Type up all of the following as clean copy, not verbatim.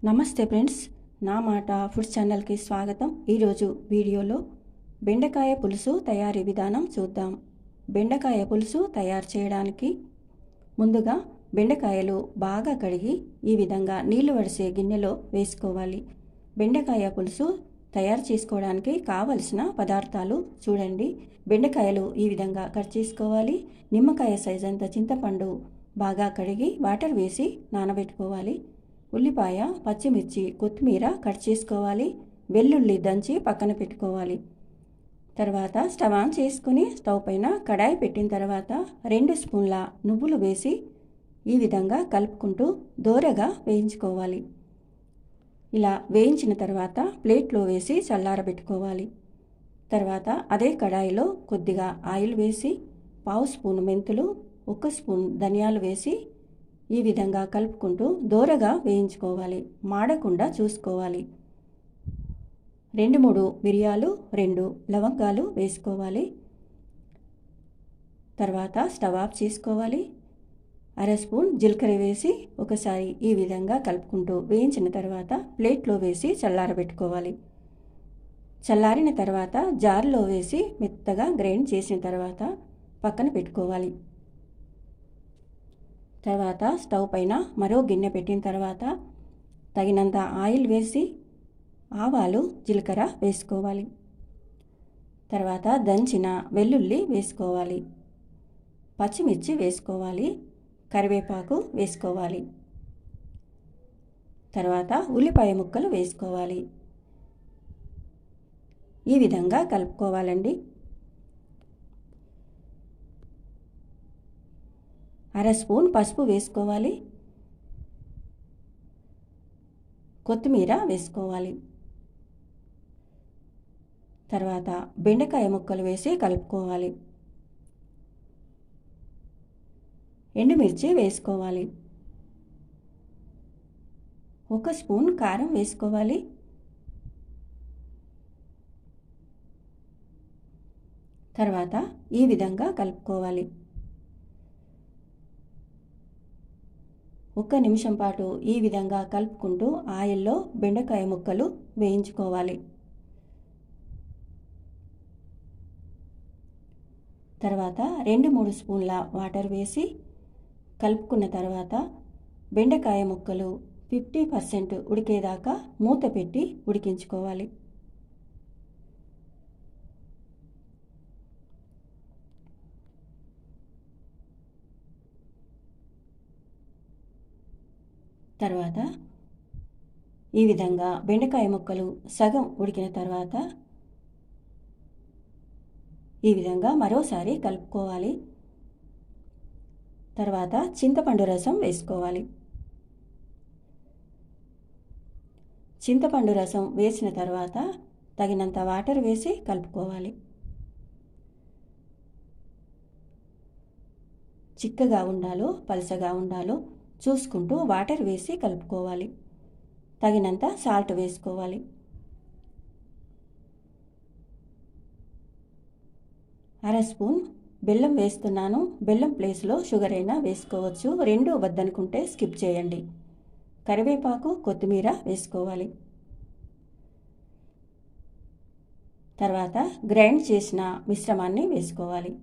నమస్తే ఫ్రెండ్స్, నా మాట ఫుడ్ ఛానల్కి స్వాగతం. ఈరోజు వీడియోలో బెండకాయ పులుసు తయారీ విధానం చూద్దాం. బెండకాయ పులుసు తయారు చేయడానికి ముందుగా బెండకాయలు బాగా కడిగి ఈ విధంగా నీళ్లు వడిసే గిన్నెలో వేసుకోవాలి. బెండకాయ పులుసు తయారు చేసుకోవడానికి కావలసిన పదార్థాలు చూడండి. బెండకాయలు ఈ విధంగా కట్ చేసుకోవాలి. నిమ్మకాయ సైజ్ అంత చింతపండు బాగా కడిగి వాటర్ వేసి నానబెట్టుకోవాలి. ఉల్లిపాయ, పచ్చిమిర్చి, కొత్తిమీర కట్ చేసుకోవాలి. వెల్లుల్లి దంచి పక్కన పెట్టుకోవాలి. తర్వాత స్టవ్ ఆన్ చేసుకుని స్టవ్ పైన కడాయి పెట్టిన తర్వాత 2 స్పూన్ల నువ్వులు వేసి ఈ విధంగా కలుపుకుంటూ దోరగా వేయించుకోవాలి. ఇలా వేయించిన తర్వాత ప్లేట్లో వేసి చల్లారబెట్టుకోవాలి. తర్వాత అదే కడాయిలో కొద్దిగా ఆయిల్ వేసి 1/2 స్పూన్ మెంతులు, 1 స్పూన్ ధనియాలు వేసి ఈ విధంగా కలుపుకుంటూ దోరగా వేయించుకోవాలి. మాడకుండా చూసుకోవాలి. 2-3 మిరియాలు, 2 లవంగాలు వేసుకోవాలి. తర్వాత స్టవ్ ఆఫ్ చేసుకోవాలి. 1/2 స్పూన్ జీలకర్ర వేసి ఒకసారి ఈ విధంగా కలుపుకుంటూ వేయించిన తర్వాత ప్లేట్లో వేసి చల్లారబెట్టుకోవాలి. చల్లారిన తర్వాత జార్లో వేసి మెత్తగా గ్రైండ్ చేసిన తర్వాత పక్కన పెట్టుకోవాలి. తర్వాత స్టవ్ పైన మరో గిన్నె పెట్టిన తర్వాత తగినంత ఆయిల్ వేసి ఆవాలు, జీలకర్ర వేసుకోవాలి. తర్వాత దంచిన వెల్లుల్లి వేసుకోవాలి. పచ్చిమిర్చి వేసుకోవాలి. కరివేపాకు వేసుకోవాలి. తర్వాత ఉల్లిపాయ ముక్కలు వేసుకోవాలి. ఈ విధంగా కలుపుకోవాలండి. 1/2 స్పూన్ పసుపు వేసుకోవాలి. కొత్తిమీర వేసుకోవాలి. తర్వాత బెండకాయ ముక్కలు వేసి కలుపుకోవాలి. ఎండుమిర్చి వేసుకోవాలి. 1 స్పూన్ కారం వేసుకోవాలి. తర్వాత ఈ విధంగా కలుపుకోవాలి. 1 నిమిషం పాటు ఈ విధంగా కలుపుకుంటూ ఆయిల్లో బెండకాయ ముక్కలు వేయించుకోవాలి. తర్వాత 2-3 స్పూన్ల వాటర్ వేసి కలుపుకున్న తర్వాత బెండకాయ ముక్కలు 50% ఉడికేదాకా మూత పెట్టి ఉడికించుకోవాలి. తర్వాత ఈ విధంగా బెండకాయ ముక్కలు సగం ఉడికిన తర్వాత ఈ విధంగా మరోసారి కలుపుకోవాలి. తర్వాత చింతపండు రసం వేసుకోవాలి. చింతపండు రసం వేసిన తర్వాత తగినంత వాటర్ వేసి కలుపుకోవాలి. చిక్కగా ఉండాలో పలసగా ఉండాలో చూసుకుంటూ వాటర్ వేసి కలుపుకోవాలి. తగినంత సాల్ట్ వేసుకోవాలి. అర స్పూన్ బెల్లం వేస్తున్నాను. బెల్లం ప్లేస్లో షుగర్ అయినా వేసుకోవచ్చు. 2 వద్దనుకుంటే స్కిప్ చేయండి. కరివేపాకు, కొత్తిమీర వేసుకోవాలి. తర్వాత గ్రైండ్ చేసిన మిశ్రమాన్ని వేసుకోవాలి.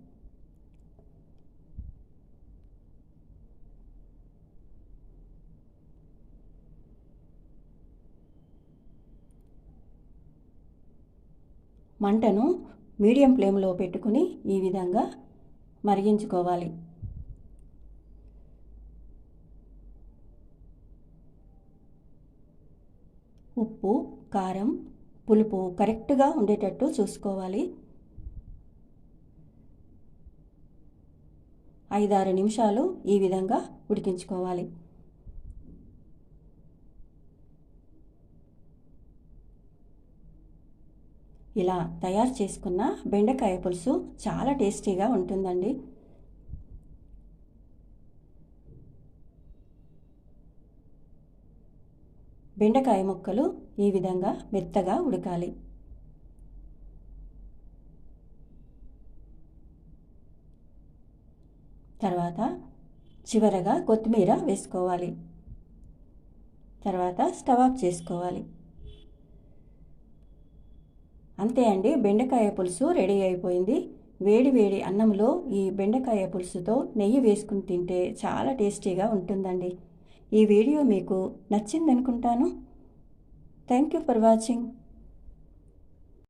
మంటను మీడియం ఫ్లేమ్లో పెట్టుకుని ఈ విధంగా మరిగించుకోవాలి. ఉప్పు, కారం, పులుపు కరెక్ట్గా ఉండేటట్టు చూసుకోవాలి. 5-6 నిమిషాలు ఈ విధంగా ఉడికించుకోవాలి. ఇలా తయారు చేసుకున్న బెండకాయ పులుసు చాలా టేస్టీగా ఉంటుందండి. బెండకాయ ముక్కలు ఈ విధంగా మెత్తగా ఉడకాలి. తర్వాత చివరగా కొత్తిమీర వేసుకోవాలి. తర్వాత స్టవ్ ఆఫ్ చేసుకోవాలి. అంతే అండి, బెండకాయ పులుసు రెడీ అయిపోయింది. వేడి వేడి అన్నంలో ఈ బెండకాయ పులుసుతో నెయ్యి వేసుకుని తింటే చాలా టేస్టీగా ఉంటుందండి. ఈ వీడియో మీకు నచ్చిందనుకుంటాను. Thank you for watching.